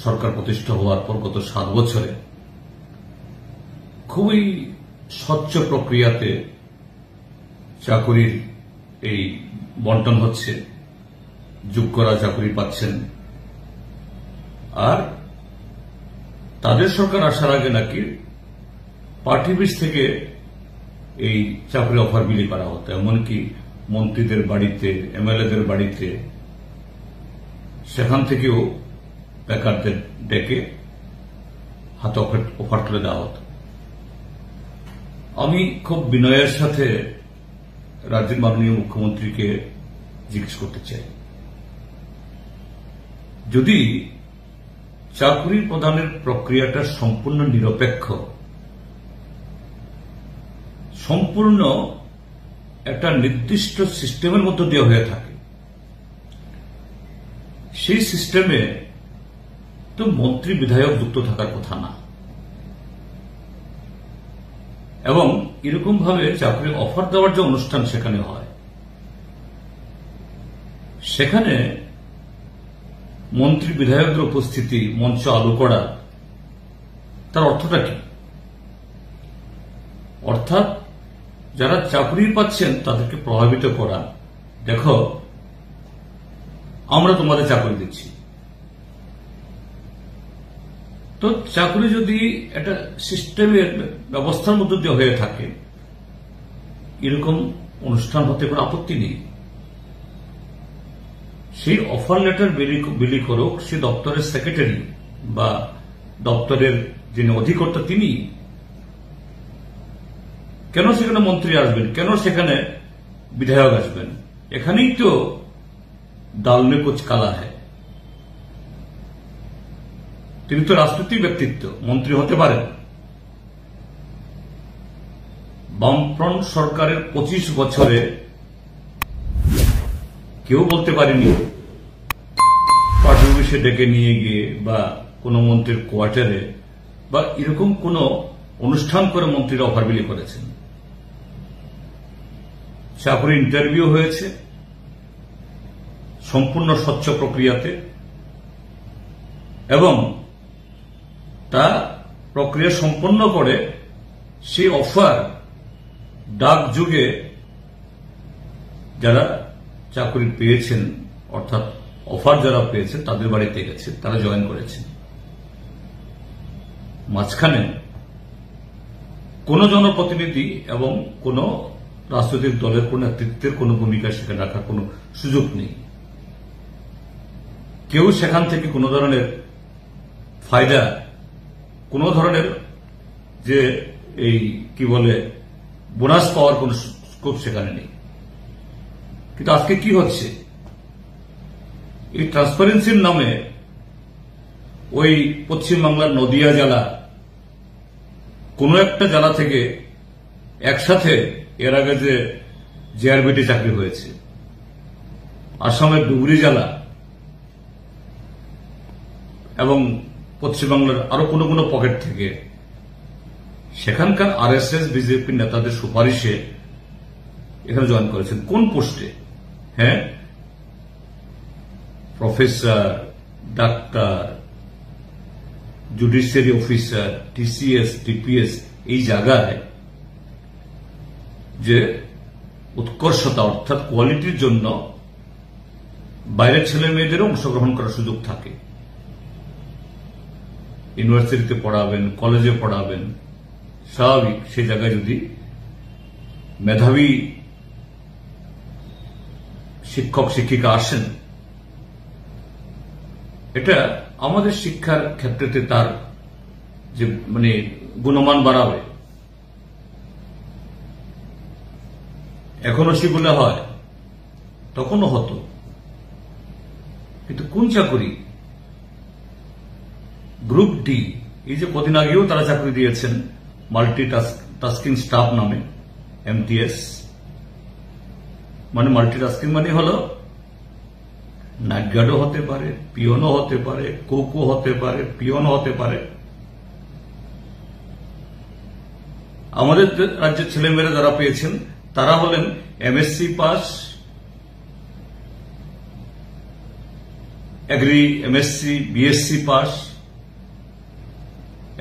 সরকার প্রতিষ্ঠা হওয়ার পর গত 7 বছরে খুবই স্বচ্ছ প্রক্রিয়াতে চাকুরির এই বন্টন হচ্ছে, যোগ্যরা চাকুরি পাচ্ছেন। আর তাদের সরকার আসার আগে নাকি পার্টি বেস থেকে এই চাকরি অফার বিলি করা হতো, এমনকি মন্ত্রীদের বাড়িতে, এমএলএদের বাড়িতে, সেখান থেকেও বেকারদের ডেকে হাতে অফার তুলে দেওয়া হতো। আমি খুব বিনয়ের সাথে রাজ্যের মাননীয় মুখ্যমন্ত্রীকে জিজ্ঞেস করতে চাই, যদি চাকরি প্রদানের প্রক্রিয়াটা সম্পূর্ণ নিরপেক্ষ, সম্পূর্ণ একটা নির্দিষ্ট সিস্টেমের মধ্য দিয়ে হয়ে থাকে, সেই সিস্টেমে তো মন্ত্রী বিধায়ক যুক্ত থাকার কথা না। এবং এরকম ভাবে চাকরির অফার দেওয়ার যে অনুষ্ঠান সেখানে হয়, সেখানে মন্ত্রী বিধায়কদের উপস্থিতি, মঞ্চ আলো করা, তার অর্থটা কি? অর্থাৎ যারা চাকরি পাচ্ছেন তাদেরকে প্রভাবিত করা, দেখো আমরা তোমাদের চাকরি দিচ্ছি। তো চাকরি যদি একটা সিস্টেমের ব্যবস্থার মধ্য দিয়ে হয়ে থাকে, এরকম অনুষ্ঠান হতে কোনো আপত্তি নেই। সেই অফার লেটার বিলি করুক সে দপ্তরের সেক্রেটারি বা দপ্তরের যিনি অধিকর্তা, তিনি। কেন সেখানে মন্ত্রী আসবেন, কেন সেখানে বিধায়ক আসবেন? এখানেই তো ডাল মে কুছ কালা হ্যায়। তিনি তো রাজনৈতিক ব্যক্তিত্ব, মন্ত্রী হতে পারেন। বামফ্রন্ট সরকারের 25 বছরে কেউ বলতে পারেনি পার্টি অফিসে ডেকে নিয়ে গিয়ে বা কোন মন্ত্রীর কোয়ার্টারে বা এরকম কোন অনুষ্ঠান করে মন্ত্রীরা অফার বিলি করেছেন। চাকরি ইন্টারভিউ হয়েছে সম্পূর্ণ স্বচ্ছ প্রক্রিয়াতে, এবং তা প্রক্রিয়া সম্পন্ন করে সেই অফার ডাক যুগে যারা চাকরি পেয়েছেন, অর্থাৎ অফার যারা পেয়েছেন তাদের বাড়িতে গেছে, তারা জয়েন করেছেন। মাঝখানে কোন জনপ্রতিনিধি এবং কোন রাজনৈতিক দলের কোন নেতৃত্বের কোন ভূমিকা সেখানে রাখার কোন সুযোগ নেই। কেউ সেখান থেকে কোন ধরনের ফায়দা, কোন ধরনের যে এই কি বলে বোনাস পাওয়ার কোন স্কোপ সেখানে নেই। কিন্তু আজকে কি হচ্ছে, এই ট্রান্সপারেন্সির নামে ওই পশ্চিমবাংলার নদিয়া জেলা, কোন একটা জেলা থেকে একসাথে এর আগে যে জেআরবিটি চাকরি হয়েছে, আসামের ডুবরি জেলা এবং পশ্চিমবাংলার আরো কোন কোন পকেট থেকে সেখানকার আরএসএস বিজেপি নেতাদের সুপারিশে এখানে জয়েন করেছেন। কোন পোস্টে? হ্যাঁ, professor, doctor, judiciary officer, TCS, TPS, এই জায়গায় যে উৎকর্ষতা অর্থাৎ কোয়ালিটির জন্য বাইরের ছেলে মেয়েদেরও অংশগ্রহণ করার সুযোগ থাকে। ইউনিভার্সিটিতে পড়াবেন, কলেজে পড়াবেন, স্বাভাবিক। সেই জায়গায় যদি মেধাবী শিক্ষক শিক্ষিকা আসেন, এটা আমাদের শিক্ষার ক্ষেত্রে তার যে মানে গুণমান বাড়াবে। এখনো সেগুলো হয়, তখনও হতো, কিন্তু কোন চাকরি? গ্রুপ ডি, এই যে কদিন আগেও তারা চাকরি দিয়েছেন মাল্টি টাস্কিং স্টাফ নামে, এমটিএস। মানে মাল্টি টাস্কিং মানে হল নাইট গার্ডও হতে পারে, পিয়নও হতে পারে, কোকও হতে পারে, পিয়নও হতে পারে। আমাদের রাজ্যের ছেলেমেয়েরা যারা পেয়েছেন তারা হলেন MSc pass, agri, MSc, BSc pass,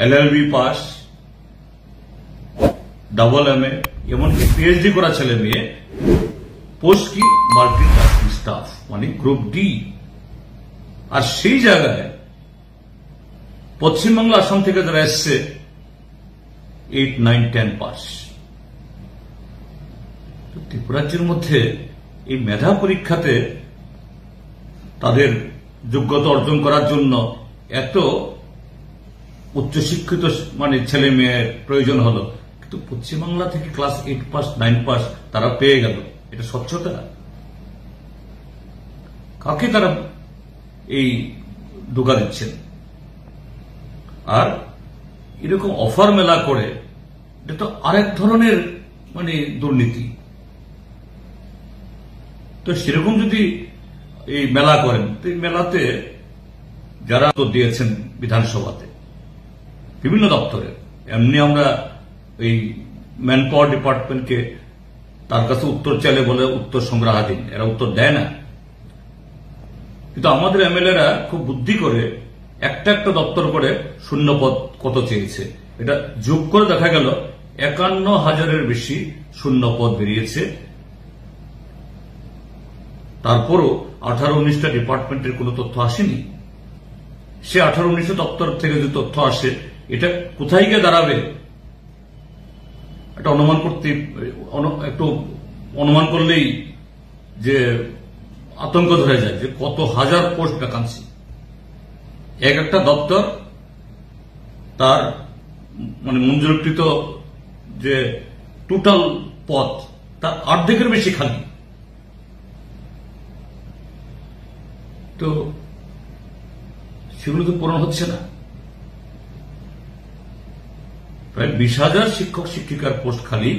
LLB pass, double MA, এমনকি PhD করা ছেলে মেয়ে পোস্ট কি মাল্টিটাস্কিং স্টাফ, মানে গ্রুপ ডি। আর সেই জায়গায় পশ্চিমবাংলা, আসাম থেকে যারা এসছে 8, 9, 10 পাস। ত্রিপুরাজ্যের মধ্যে এই মেধা পরীক্ষাতে তাদের যোগ্যতা অর্জন করার জন্য এত উচ্চশিক্ষিত মানে ছেলে মেয়ের প্রয়োজন হলো, কিন্তু পশ্চিমবাংলা থেকে ক্লাস 8 পাস 9 পাস তারা পেয়ে গেল। এটা স্বচ্ছতা? কাকে তারা এই ঢোকা দিচ্ছেন? আর এরকম অফার মেলা করে, এটা তো আরেক ধরনের মানে দুর্নীতি। তো সেরকম যদি এই মেলা করেন, তো এই মেলাতে যারা তো দিয়েছেন বিধানসভাতে বিভিন্ন দপ্তরে, এমনি আমরা এই ম্যান পাওয়ার ডিপার্টমেন্টকে তার কাছে উত্তর চাইলে বলে উত্তর সংগ্রহাধীন, এরা উত্তর দেয় না। কিন্তু আমাদের MLA-রা খুব বুদ্ধি করে একটা একটা দপ্তর করে শূন্য পদ কত চেয়েছে, এটা যোগ করে দেখা গেল 51,000-এর বেশি শূন্য পদ বেরিয়েছে। তারপরও 18-19টা ডিপার্টমেন্টের কোনো তথ্য আসেনি। সে 18-19 দপ্তর থেকে যে তথ্য আসে, এটা কোথায় গিয়ে দাঁড়াবে এটা অনুমান করতে, একটু অনুমান করলেই যে আতঙ্ক ধরে যায় যে কত হাজার পোস্ট ভ্যাকান্সি। এক একটা দপ্তর তার মানে মঞ্জুরকৃত যে টোটাল পদ তার অর্ধেকের বেশি খালি। তো সেগুলো তো পূরণ হচ্ছে না। প্রায় 20,000 শিক্ষক শিক্ষিকার পোস্ট খালি,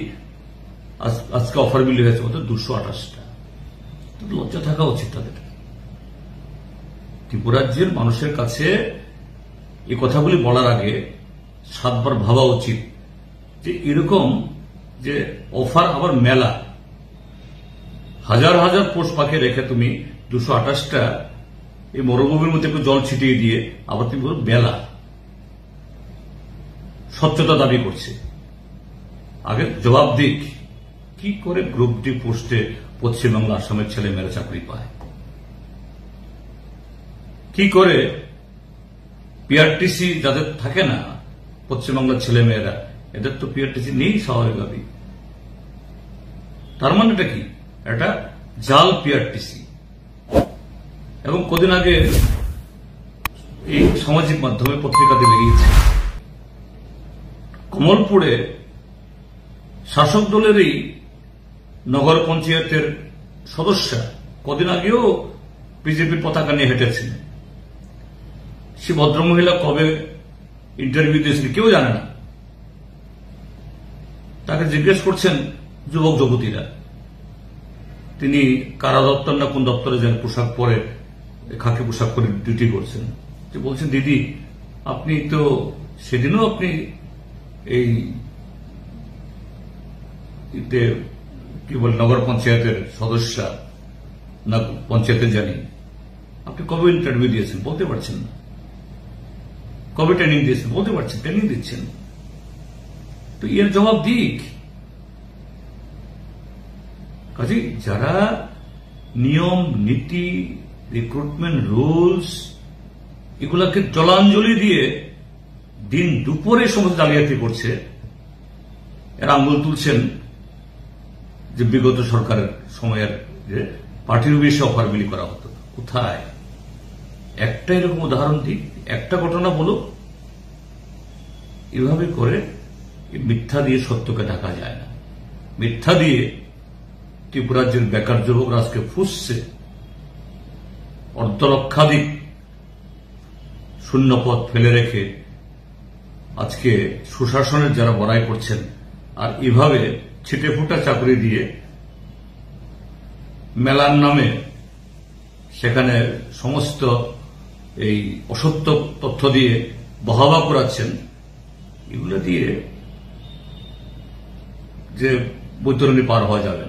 আজকে অফার বিলি হয়েছে মতো 228টা। লজ্জা থাকা উচিত তাদের। ত্রিপুরাজ্যের মানুষের কাছে এই কথাগুলি বলার আগে 7 বার ভাবা উচিত যে এরকম যে অফার আবার মেলা, হাজার হাজার পোস্ট পাকে রেখে তুমি 228টা এই মরুভূমির মধ্যে একটু জল ছিটিয়ে দিয়ে আবার তুমি বলো মেলা। স্বচ্ছতা দাবি করছে, আগে জবাব দিক কি করে গ্রুপ ডি পোস্টে পশ্চিমবাংলা আসামের ছেলে মেয়েরা চাকরি পায়, কি করে PRTC যাদের থাকে না পশ্চিমবাংলার ছেলে মেয়েরা, এদের তো PRTC নেই স্বাভাবিকভাবেই। তার মানে এটা কি? এটা জাল PRTC। এবং কদিন আগে এই সামাজিক মাধ্যমে পত্রিকাতে বেরিয়েছে, কমলপুরে শাসক দলেরই নগর পঞ্চায়েতের সদস্য কদিন আগেও বিজেপির পতাকা নিয়ে হেঁটেছেন। সে ভদ্রমহিলা কবে ইন্টারভিউ দিয়েছেন কেউ জানে না। তাকে জিজ্ঞেস করছেন যুবক যুবতীরা, তিনি কারা দপ্তর না কোন দপ্তরে যেন পোশাক পরে, খাকি পোশাক পরে ডিউটি করছেন। যে বলছেন দিদি আপনি তো সেদিনও আপনি এই কি বলে নগর পঞ্চায়েতের সদস্য না পঞ্চায়েতের জানি, আপনি কবে ইন্টারভিউ দিয়েছেন বলতে পারছেন না, কবে ট্রেনিং দিয়েছেন বলতে পারছেন, ট্রেনিং দিচ্ছেন। তো এর জবাব দিক। কাজে যারা নিয়ম নীতি রিক্রুটমেন্ট রুলস এগুলাকে জলাঞ্জলি দিয়ে দিন দুপুরে সমস্ত জালিয়াতি করছে, এরা আঙ্গুল তুলছেন যে বিগত সরকারের সময়ের যে পার্টির বেশি অফার বিলি করা হতো। কোথায়? একটা এরকম উদাহরণ দিক, একটা ঘটনা বলো। এভাবে করে মিথ্যা দিয়ে সত্যকে ঢাকা যায় না। মিথ্যা দিয়ে ত্রিপুরাজ্যের বেকার যুবকরা আজকে ফুসছে। অর্ধলক্ষাধিক শূন্য পদ ফেলে রেখে আজকে সুশাসনের যারা বড়াই করছেন, আর এভাবে ছিটে ফুটা চাকরি দিয়ে মেলার নামে সেখানে সমস্ত এই অসত্য তথ্য দিয়ে বহাবা করাচ্ছেন, এগুলো দিয়ে যে বৈতরণী পার হওয়া যাবে না।